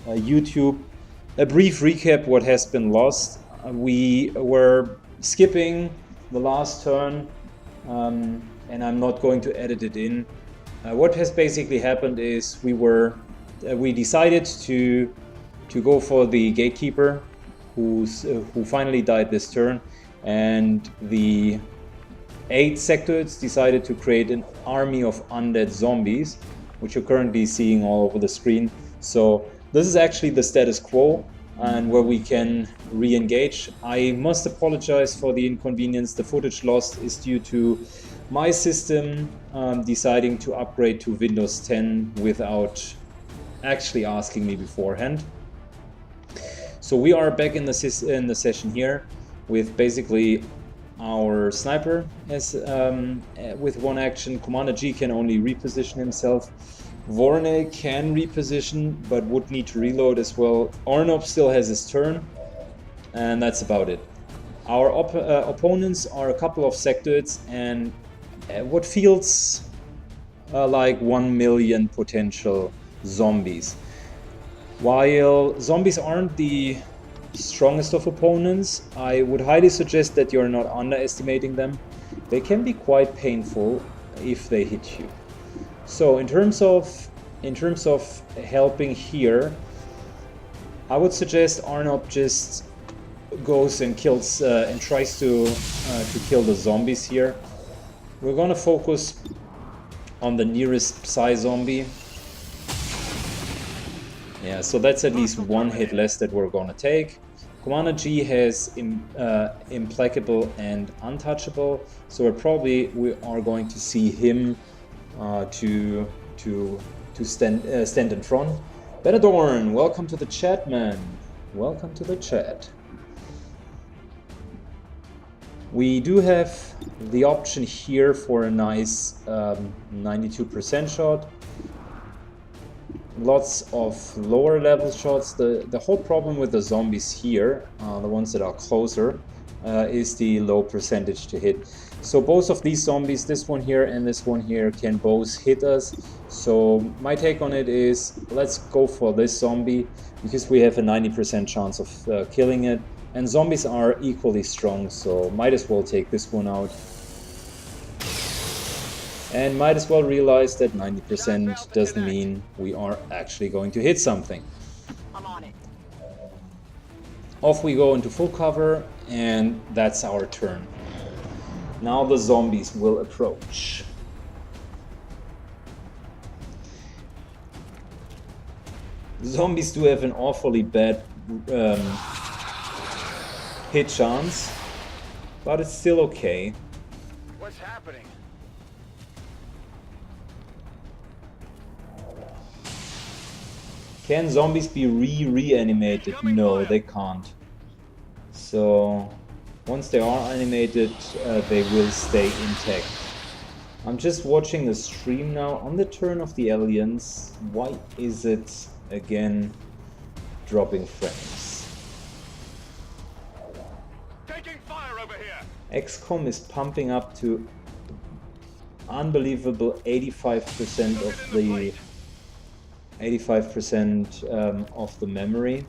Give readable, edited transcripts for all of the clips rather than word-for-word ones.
YouTube. A brief recap what has been lost. We were skipping the last turn, and I'm not going to edit it in. What has basically happened is we decided to go for the gatekeeper, who finally died this turn, and the 8 sectoids decided to create an army of undead zombies, which you're currently seeing all over the screen. So this is actually the status quo, and where we can re-engage. I must apologize for the inconvenience. The footage lost is due to my system deciding to upgrade to Windows 10 without actually asking me beforehand. So we are back in the session here with basically our sniper as with one action. Commander G can only reposition himself. Vorne can reposition, but would need to reload as well. Arnob still has his turn, and that's about it. Our opponents are a couple of sectoids and what feels like 1 million potential zombies. While zombies aren't the strongest of opponents, I would highly suggest that you're not underestimating them. They can be quite painful if they hit you. So in terms of helping here, I would suggest Arnob just goes and kills and tries to kill the zombies here. We're gonna focus on the nearest Psy zombie. Yeah, so that's at least one hit less that we're gonna take. Commander G has Implacable and Untouchable, so we are going to see him to stand in front. Benadorn, welcome to the chat, man. Welcome to the chat. We do have the option here for a nice 92% shot. Lots of lower level shots. The whole problem with the zombies here, the ones that are closer, is the low percentage to hit. So both of these zombies, this one here and this one here, can both hit us. So my take on it is, let's go for this zombie because we have a 90% chance of killing it. And zombies are equally strong, so might as well take this one out. And might as well realize that 90% doesn't mean we are actually going to hit something. I'm on it. Off we go into full cover, and that's our turn. Now the zombies will approach. Zombies do have an awfully bad hit chance, but it's still okay. What's happening? Can zombies be reanimated? No, they can't. So once they are animated, they will stay intact. I'm just watching the stream now. On the turn of the aliens, why is it again dropping frames? Taking fire over here. XCOM is pumping up to unbelievable 85% of the 85% of the memory,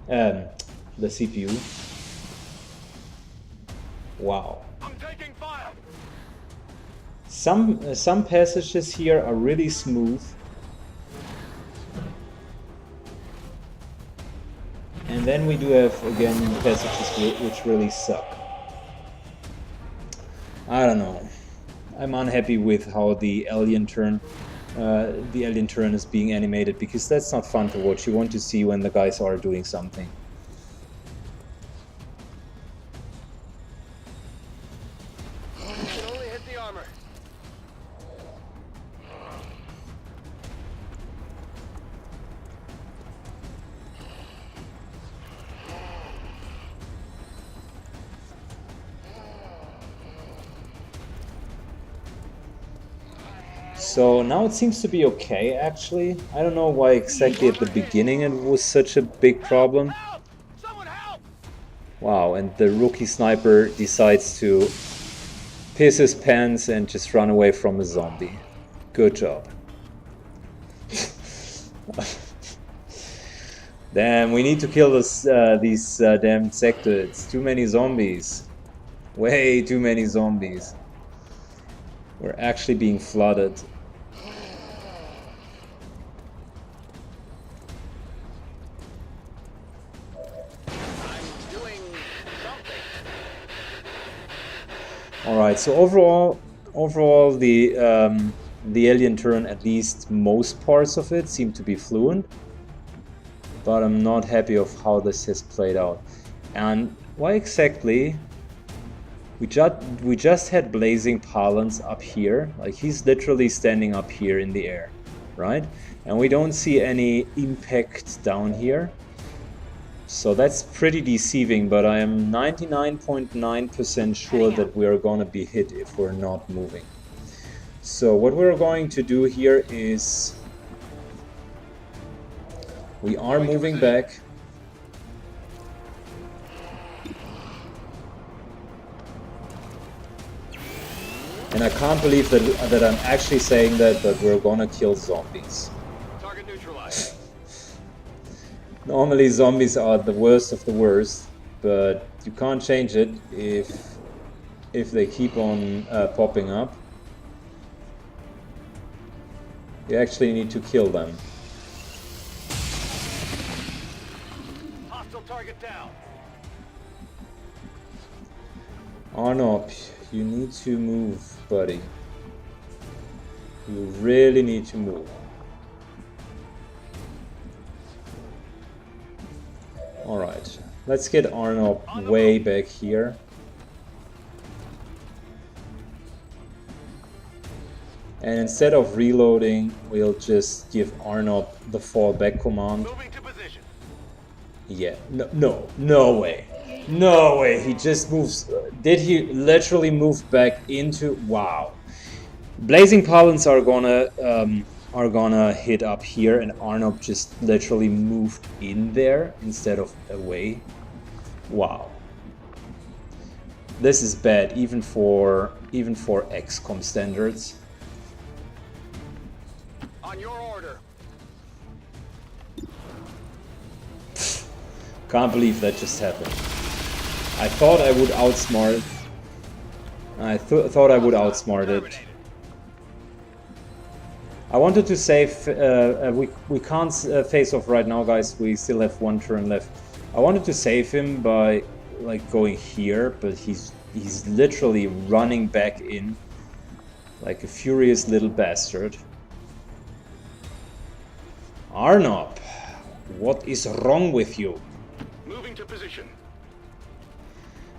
the CPU. Wow. I'm taking fire. Some passages here are really smooth, and then we do have again passages which really suck. I don't know. I'm unhappy with how the alien turn is being animated, because that's not fun to watch. You want to see when the guys are doing something. Can only hit the armor. So now it seems to be okay, actually. I don't know why exactly at the beginning it was such a big problem. Help! Someone help! Wow, and the rookie sniper decides to piss his pants and just run away from a zombie. Good job. Damn, we need to kill these damn sectoids. Too many zombies. Way too many zombies. We're actually being flooded. Alright, so overall the alien turn, at least most parts of it, seem to be fluent. But I'm not happy of how this has played out. And why exactly? We just had blazing pylons up here. Like, he's literally standing up here in the air, right? And we don't see any impact down here. So that's pretty deceiving, but I am 99.9% sure that we are going to be hit if we're not moving. So what we're going to do here is we are moving back. And I can't believe that I'm actually saying that, but we're going to kill zombies. Target neutralized. Normally zombies are the worst of the worst, but you can't change it if they keep on popping up. You actually need to kill them. Hostile target down. Arnop, you need to move, buddy. You really need to move. Alright, let's get Arnop way back here. And instead of reloading, we'll just give Arnop the fallback command. Moving to position. Yeah, no way. No way, he just moves. Did he literally move back into... Wow. Blazing pylons are gonna hit up here, and Arnop just literally moved in there instead of away. Wow. This is bad, even for XCOM standards. On your order. Can't believe that just happened. I thought I would outsmart. Thought I would outsmart it. I wanted to save. We can't face off right now, guys. We still have one turn left. I wanted to save him by like going here, but he's literally running back in like a furious little bastard. Arnop, what is wrong with you? Moving to position.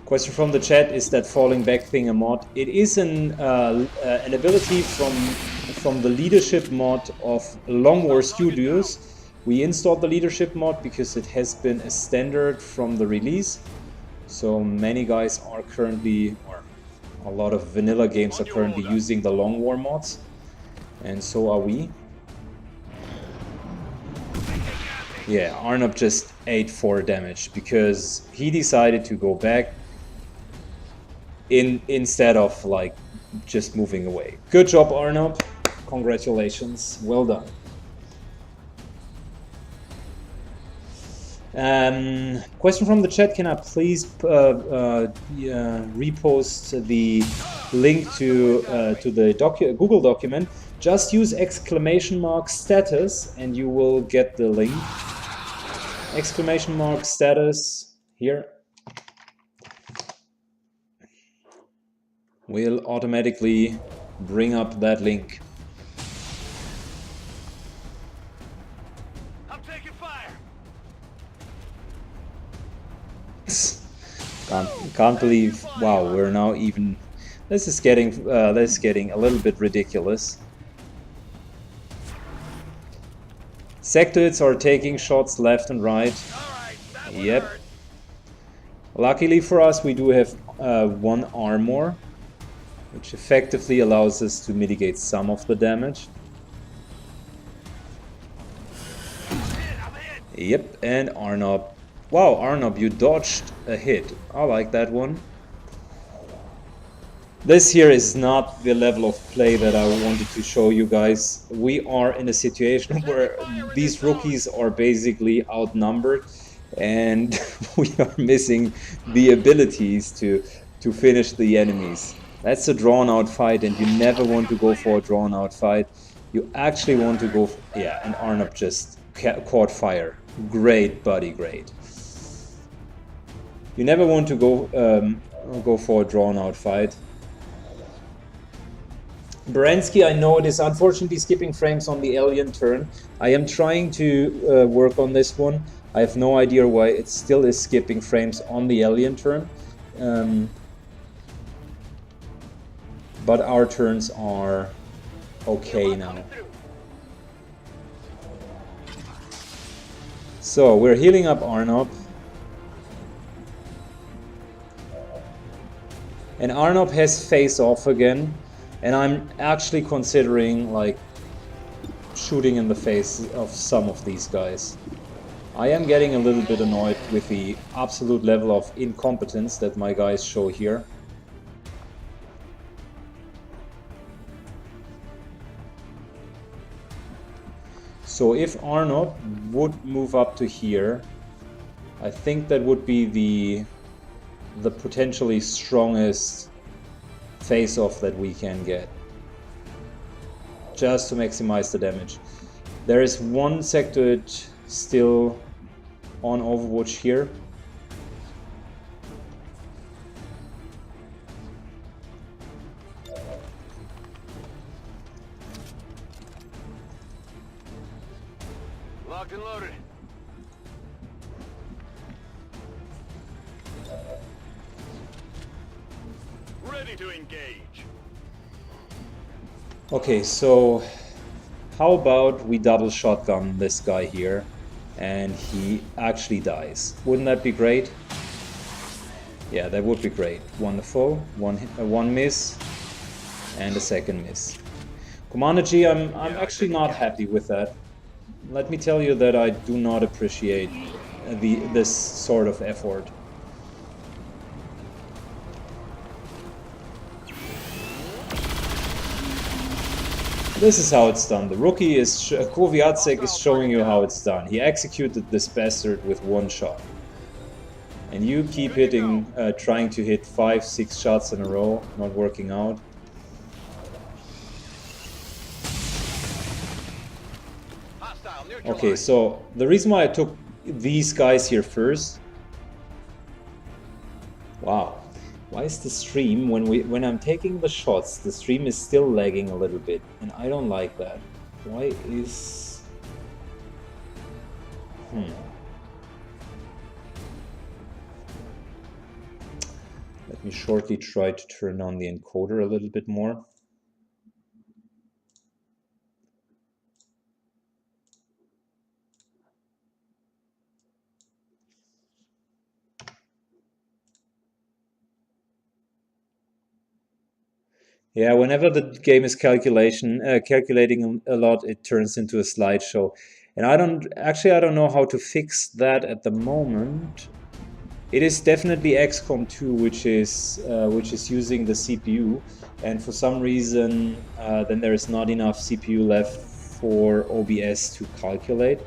Question from the chat: is that falling back thing a mod? It is an ability from the leadership mod of Long War Studios. We installed the leadership mod because it has been a standard from the release. So many guys are currently, or a lot of vanilla games are currently using the Long War mods, and so are we. Yeah, Arnop just ate 4 damage because he decided to go back instead of like just moving away. Good job, Arnop. Congratulations. Well done. Question from the chat: can I please repost the link to the Google document? Just use !status and you will get the link. !status here will automatically bring up that link. I'm taking fire. Can't believe. Wow, we're now even. This is getting a little bit ridiculous. Sectoids are taking shots left and right. Yep. Luckily for us, we do have 1 armor, which effectively allows us to mitigate some of the damage. Yep, and Arnop. Wow, Arnop, you dodged a hit. I like that one. This here is not the level of play that I wanted to show you guys. We are in a situation where these rookies are basically outnumbered, and we are missing the abilities to finish the enemies. That's a drawn-out fight, and you never want to go for a drawn-out fight. You actually want to go... yeah, and Arnab just caught fire. Great, buddy, great. You never want to go for a drawn-out fight. Baranski, I know it is unfortunately skipping frames on the alien turn. I am trying to work on this one. I have no idea why it still is skipping frames on the alien turn. But our turns are okay now. So we're healing up Arnab. And Arnab has face off again. And I'm actually considering like shooting in the face of some of these guys. I am getting a little bit annoyed with the absolute level of incompetence that my guys show here. So if Arnab would move up to here, I think that would be the potentially strongest face-off that we can get, just to maximize the damage. There is one sectoid still on Overwatch here. Locked and loaded. Ready to engage. Okay, so how about we double shotgun this guy here and he actually dies? Wouldn't that be great? Yeah, that would be great. Wonderful. One miss and a second miss. Commander G, I'm actually not happy with that. Let me tell you that I do not appreciate this sort of effort. This is how it's done. The rookie is... Koviacek is showing you how it's done. He executed this bastard with one shot. And you keep hitting, trying to hit 5-6 shots in a row, not working out. Okay, so the reason why I took these guys here first... Wow. Why is the stream, when I'm taking the shots, the stream is still lagging a little bit, and I don't like that. Why is... Let me shortly try to turn on the encoder a little bit more. Yeah, whenever the game is calculating a lot, it turns into a slideshow. And I don't know how to fix that at the moment. It is definitely XCOM2 which is using the CPU, and for some reason then there is not enough CPU left for OBS to calculate.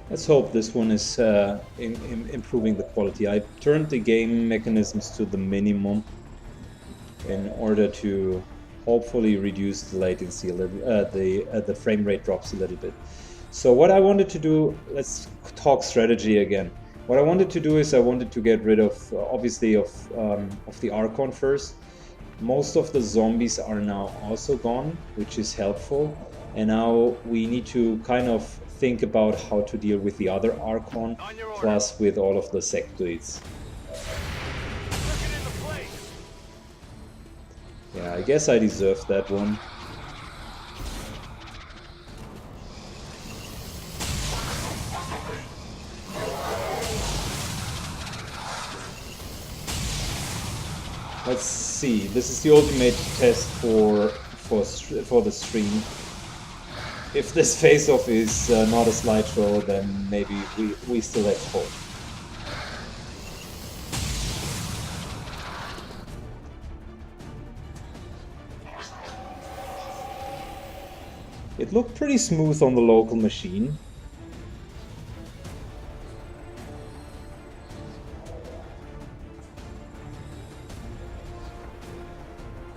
Let's hope this one is improving the quality. I turned the game mechanisms to the minimum in order to hopefully reduce the latency a little, the frame rate drops a little bit. So what I wanted to do, let's talk strategy again. What I wanted to do is I wanted to get rid of, obviously, of the Archon first. Most of the zombies are now also gone, which is helpful. And now we need to kind of think about how to deal with the other Archon, plus with all of the sectoids. Yeah, I guess I deserved that one. Let's see. This is the ultimate test for the stream. If this face-off is not a slideshow, then maybe we still have hope. It looked pretty smooth on the local machine.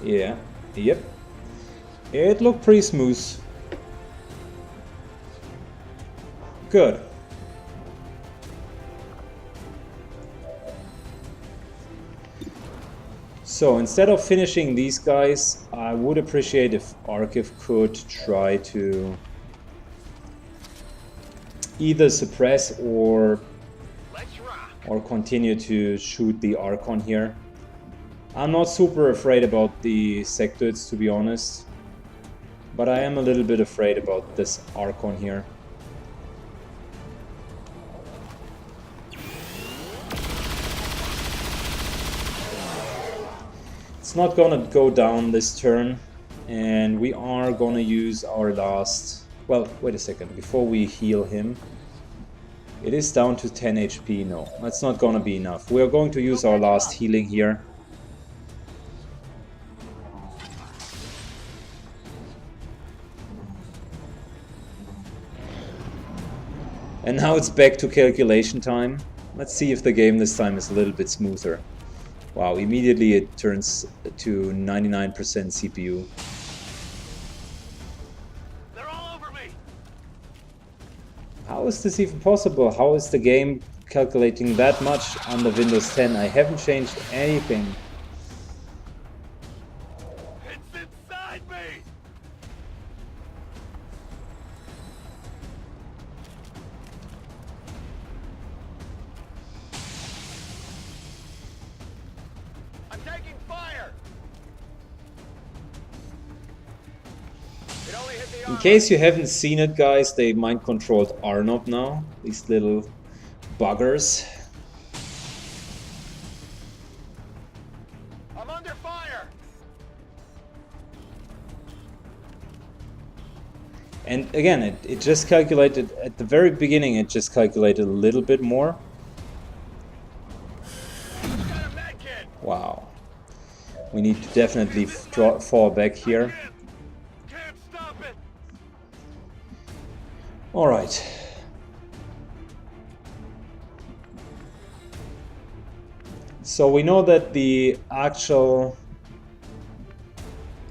Yeah, yep. It looked pretty smooth. Good. So instead of finishing these guys, I would appreciate if Archive could try to either suppress or continue to shoot the Archon here. I'm not super afraid about the sectoids, to be honest, but I am a little bit afraid about this Archon here. It's not gonna go down this turn, and we are gonna use our last... Well, wait a second, before we heal him. It is down to 10 HP, no, that's not gonna be enough. We are going to use our last healing here. And now it's back to calculation time. Let's see if the game this time is a little bit smoother. Wow, immediately it turns to 99% CPU. They're all over me. How is this even possible? How is the game calculating that much on the Windows 10? I haven't changed anything. It's inside me. I'm taking fire. It only hit the In armor. case you haven't seen it, guys, they mind-controlled Arnob now. These little buggers. I'm under fire. And again, it just calculated, at the very beginning, it just calculated a little bit more. Got a med kit. Wow. We need to definitely fall back here. Can't stop it. Alright. So we know that the actual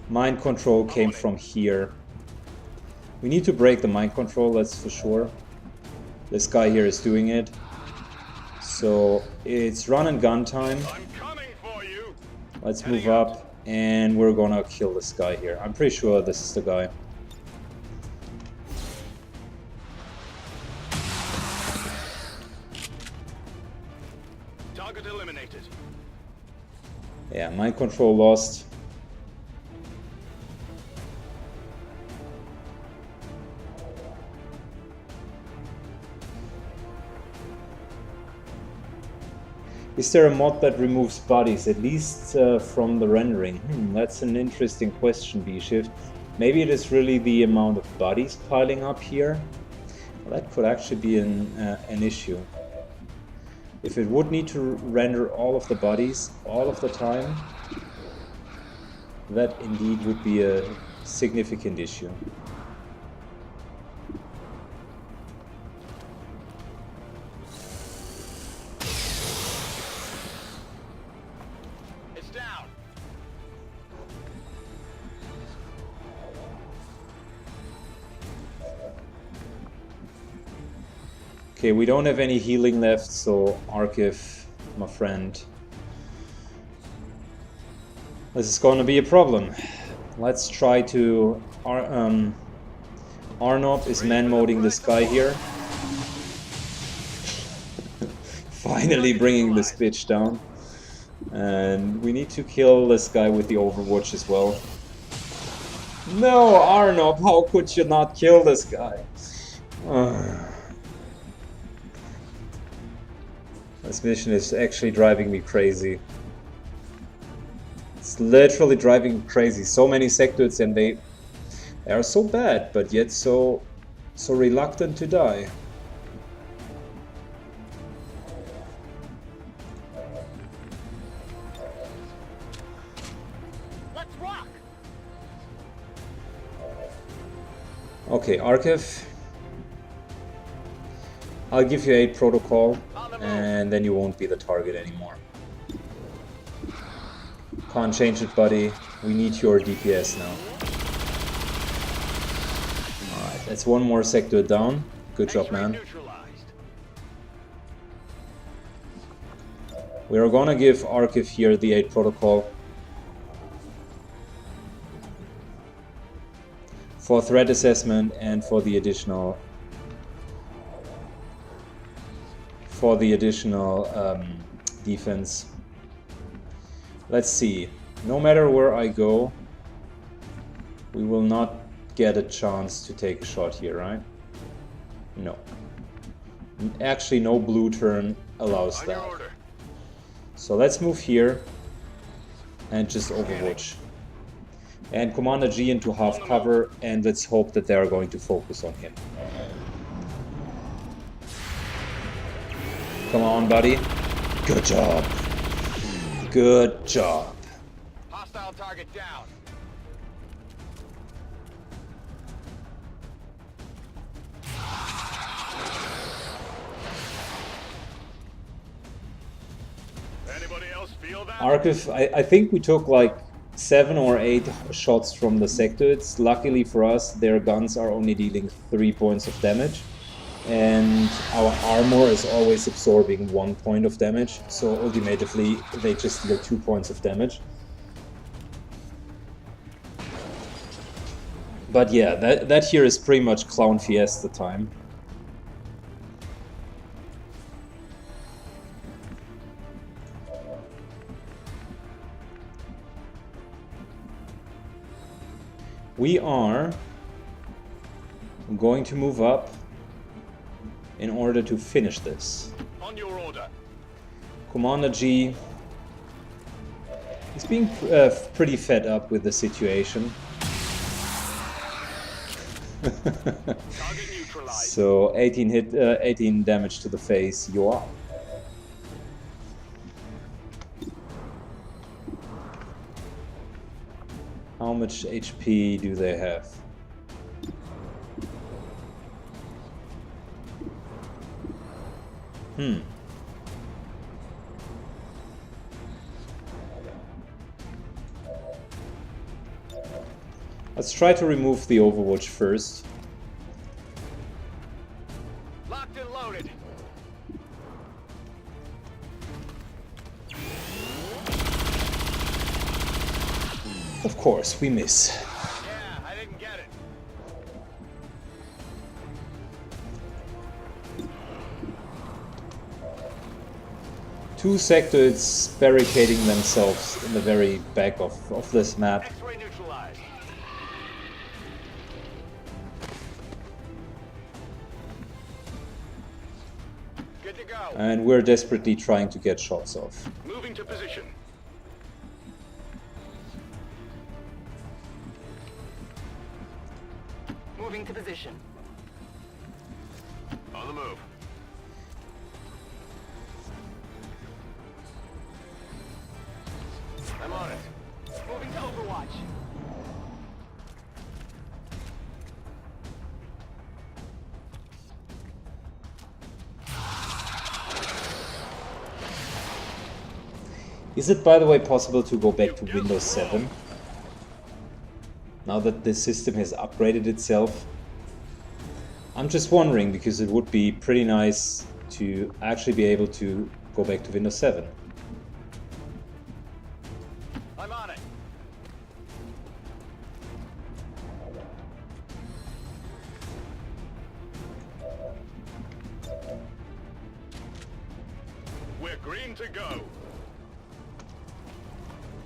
mind control came from here. We need to break the mind control, that's for sure. This guy here is doing it. So it's run and gun time. I'm coming for you. Let's move up and we're gonna kill this guy here. I'm pretty sure this is the guy. Target eliminated. Yeah, mind control lost. Is there a mod that removes bodies, at least from the rendering? That's an interesting question, B-Shift. Maybe it is really the amount of bodies piling up here. Well, that could actually be an issue. If it would need to render all of the bodies all of the time, that indeed would be a significant issue. It's down. Okay, we don't have any healing left, so Archive, my friend, this is going to be a problem. Let's try to... Arnob is man-moding this guy here. Finally bringing this bitch down. And we need to kill this guy with the Overwatch as well. No, Arnob, how could you not kill this guy? This mission is actually driving me crazy. It's literally driving crazy. So many sectors, and they are so bad, but yet so reluctant to die. Let's rock. Okay, Archiv. I'll give you 8 protocol, and then you won't be the target anymore. Can't change it, buddy. We need your DPS now. Alright, that's one more sector down. Good job, man. We are gonna give Archiv here the 8 protocol. For threat assessment and for the additional defense. Let's see. No matter where I go, we will not get a chance to take a shot here, right? No. Actually, no blue turn allows that. So let's move here and just overwatch. And Commander G into half cover, and let's hope that they are going to focus on him. Come on, buddy. Good job. Good job. Hostile target down. Anybody else feel that? Archiv, I think we took like 7 or 8 shots from the sectors. Luckily for us, their guns are only dealing 3 points of damage. And our armor is always absorbing 1 point of damage, so ultimately they just deal 2 points of damage. But yeah, that here is pretty much Clown Fiesta time. We are going to move up in order to finish this. On your order. Commander G is being pretty fed up with the situation. Target neutralized. So 18 damage to the face. You are. How much HP do they have? Let's try to remove the Overwatch first. Locked and loaded. Of course, we miss. Yeah, I didn't get it. Two sectors barricading themselves in the very back of this map. X-ray neutralized. Good to go. And we're desperately trying to get shots off. Moving to position. Moving to position. On the move. I'm on it. Moving to Overwatch. Is it, by the way, possible to go back to Windows 7? Now that the system has upgraded itself? I'm just wondering, because it would be pretty nice to actually be able to go back to Windows 7. I'm on it. We're green to go.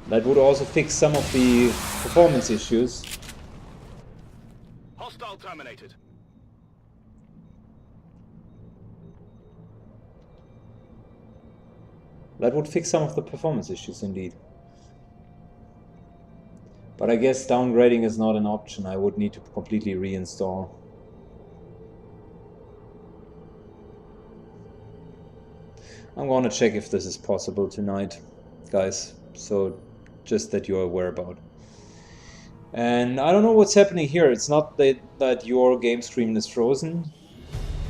That would also fix some of the performance issues. Hostile terminated. That would fix some of the performance issues, indeed. But I guess downgrading is not an option. I would need to completely reinstall. I'm gonna check if this is possible tonight, guys. So just that you're aware about. And I don't know what's happening here. It's not that your game stream is frozen.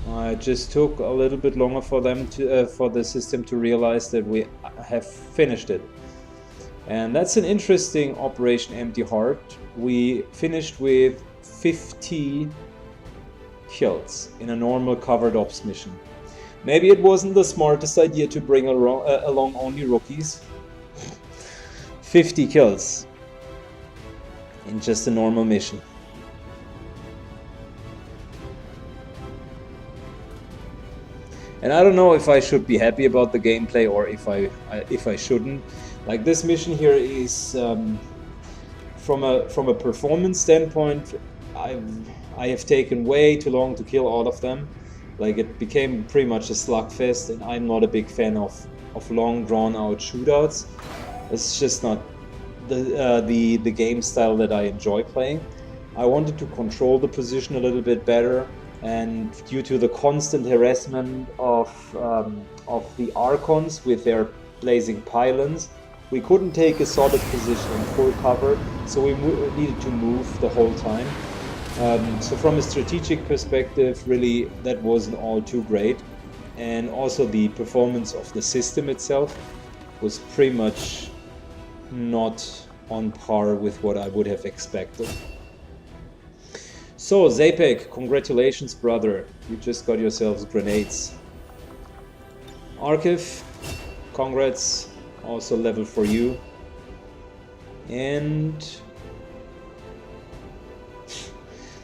It just took a little bit longer for them to for the system to realize that we have finished it. And that's an interesting Operation Empty Heart. We finished with 50 kills in a normal covered ops mission. Maybe it wasn't the smartest idea to bring along only rookies. 50 kills in just a normal mission. And I don't know if I should be happy about the gameplay or if I shouldn't. Like, this mission here is from a performance standpoint, I have taken way too long to kill all of them. Like, it became pretty much a slugfest, and I'm not a big fan of long drawn out shootouts. It's just not the game style that I enjoy playing. I wanted to control the position a little bit better, and due to the constant harassment of the Archons with their blazing pylons, we couldn't take a solid position in full cover, so we needed to move the whole time. So from a strategic perspective, really, that wasn't all too great. And also the performance of the system itself was pretty much not on par with what I would have expected. So, Zapek, congratulations, brother. You just got yourselves grenades. Archiv, congrats. Also level for you. And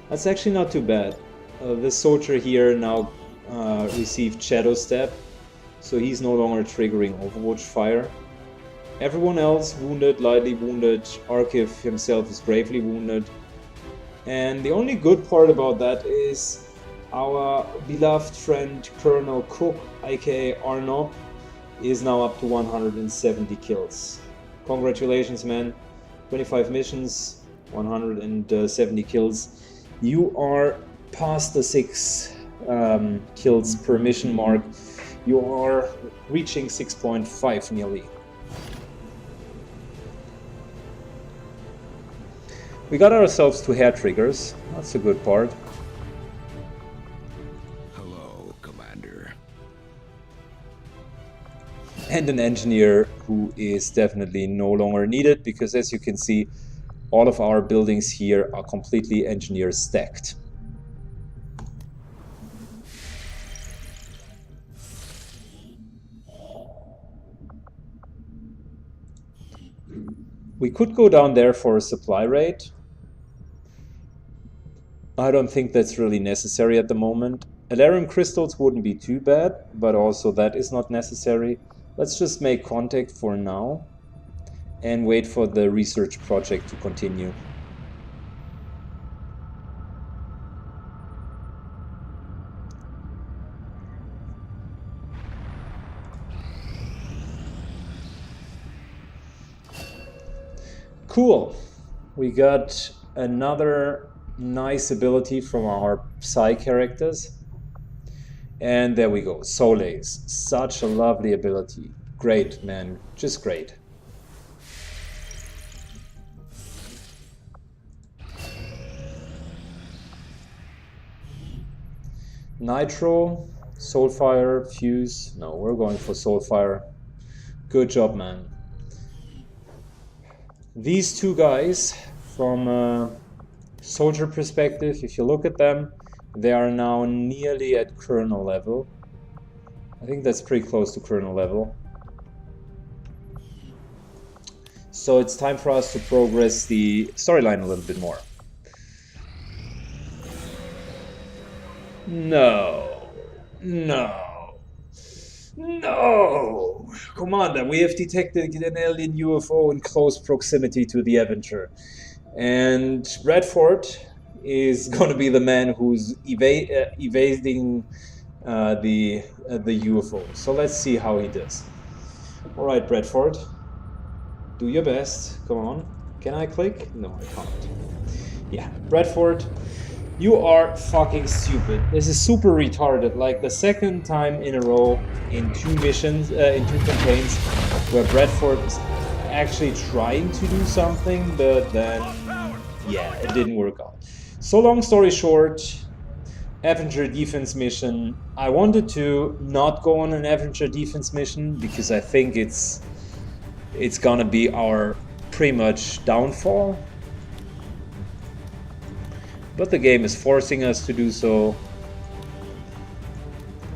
that's actually not too bad. This soldier here now received Shadow Step, so he's no longer triggering Overwatch fire. Everyone else wounded, lightly wounded. Archiv himself is gravely wounded. And the only good part about that is our beloved friend Colonel Cook, aka Arnob, is now up to 170 kills. Congratulations, man. 25 missions, 170 kills. You are past the 6 kills per mission mark. You are reaching 6.5 nearly. We got ourselves 2 hair triggers. That's a good part. Hello, Commander. And an engineer who is definitely no longer needed, because as you can see, all of our buildings here are completely engineer stacked. We could go down there for a supply raid. I don't think that's really necessary at the moment. Alarium crystals wouldn't be too bad, but also that is not necessary. Let's just make contact for now and wait for the research project to continue. Cool. We got another nice ability from our Psy characters. And there we go, Solace. Such a lovely ability. Great, man. Just great. Nitro, Soulfire, Fuse. No, we're going for Soulfire. Good job, man. These 2 guys, from a soldier perspective, if you look at them, they are now nearly at Colonel level. I think that's pretty close to Colonel level. So it's time for us to progress the storyline a little bit more. No. No. No! Commander, we have detected an alien UFO in close proximity to the Avenger. And Bradford is going to be the man who's evading the UFO. So let's see how he does. Alright, Bradford. Do your best. Come on. Can I click? No, I can't. Yeah, Bradford, you are fucking stupid. This is super retarded. Like the second time in a row in 2 missions, in 2 campaigns, where Bradford is actually trying to do something, but then, yeah, it didn't work out. So long story short, Avenger defense mission. I wanted to not go on an Avenger defense mission because I think it's gonna be our pretty much downfall. But the game is forcing us to do so.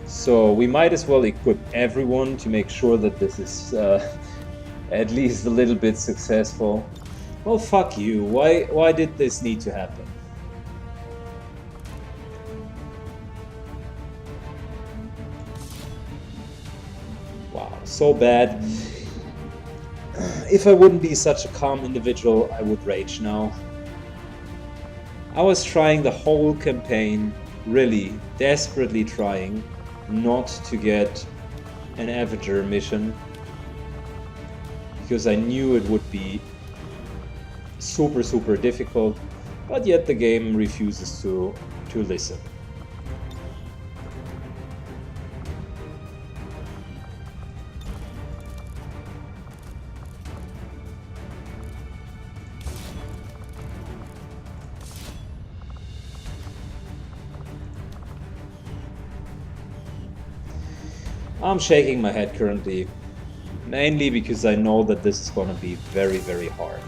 So we might as well equip everyone to make sure that this is at least a little bit successful. Well, fuck you. Why did this need to happen? Wow, so bad. If I wouldn't be such a calm individual, I would rage now. I was trying the whole campaign, really, desperately trying, not to get an Avenger mission. Because I knew it would be super difficult, but yet the game refuses to listen. I'm shaking my head currently, mainly because I know that this is gonna be very hard.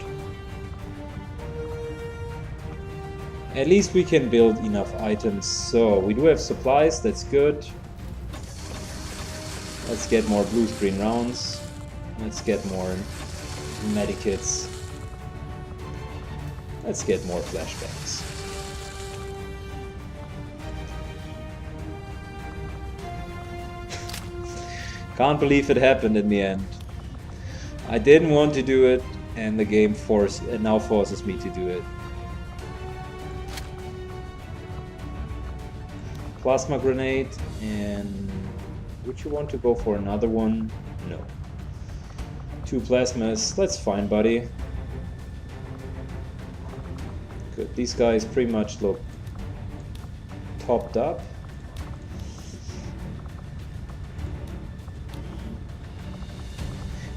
At least we can build enough items, so we do have supplies, that's good. Let's get more blue screen rounds. Let's get more medikits. Let's get more flashbangs. Can't believe it happened in the end. I didn't want to do it, and the game now forces me to do it. Plasma grenade, and would you want to go for another one? No. 2 plasmas, that's fine, buddy. Good, these guys pretty much look topped up.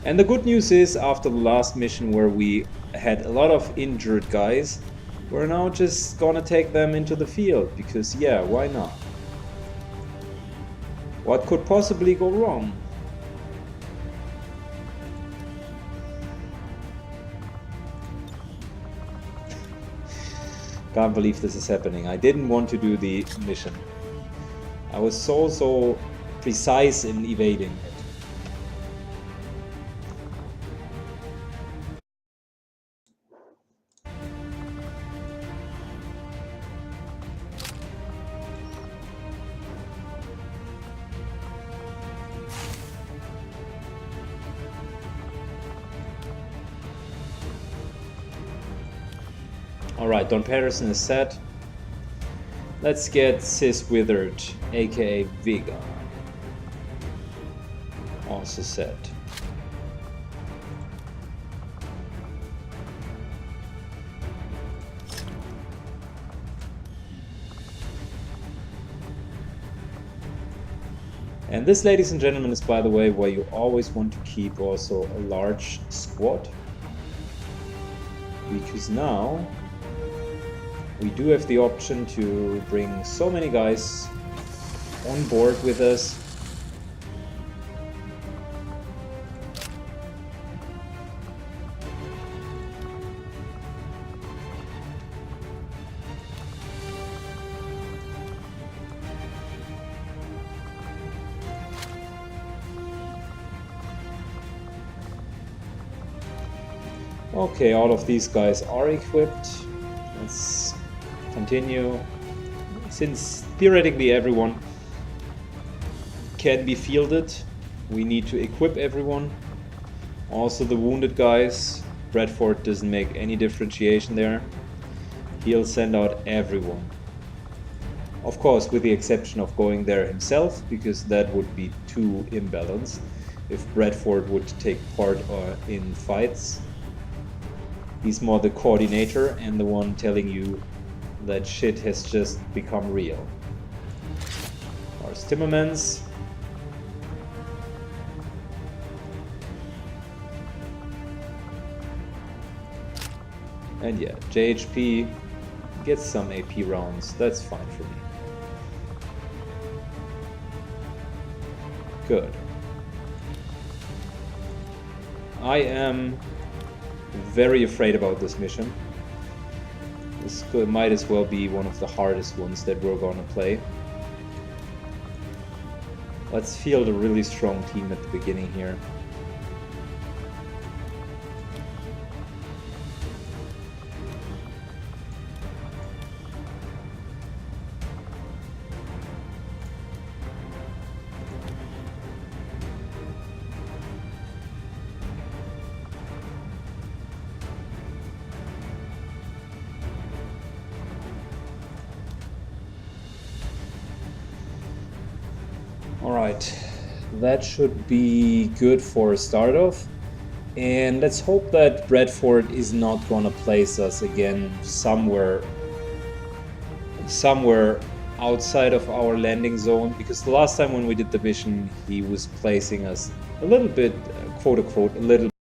And the good news is, after the last mission where we had a lot of injured guys, we're now just gonna take them into the field, because yeah, why not? What could possibly go wrong? Can't believe this is happening. I didn't want to do the mission. I was so precise in evading it. Alright, Don Patterson is set. Let's get Sis Withered, aka Vega. Also set. And this, ladies and gentlemen, is, by the way, where you always want to keep also a large squad. Because now we do have the option to bring so many guys on board with us. Okay, all of these guys are equipped. Let's continue. Since theoretically everyone can be fielded, we need to equip everyone. Also the wounded guys. Bradford doesn't make any differentiation there. He'll send out everyone. Of course, with the exception of going there himself, because that would be too imbalanced if Bradford would take part in fights. He's more the coordinator and the one telling you that shit has just become real. Lars Timmermans. And yeah, JHP gets some AP rounds. That's fine for me. Good. I am very afraid about this mission. This might as well be one of the hardest ones that we're gonna play. Let's field a really strong team at the beginning here. Alright, that should be good for a start off. And let's hope that Bradford is not gonna place us again somewhere outside of our landing zone, because the last time when we did the mission he was placing us a little bit, quote unquote, a little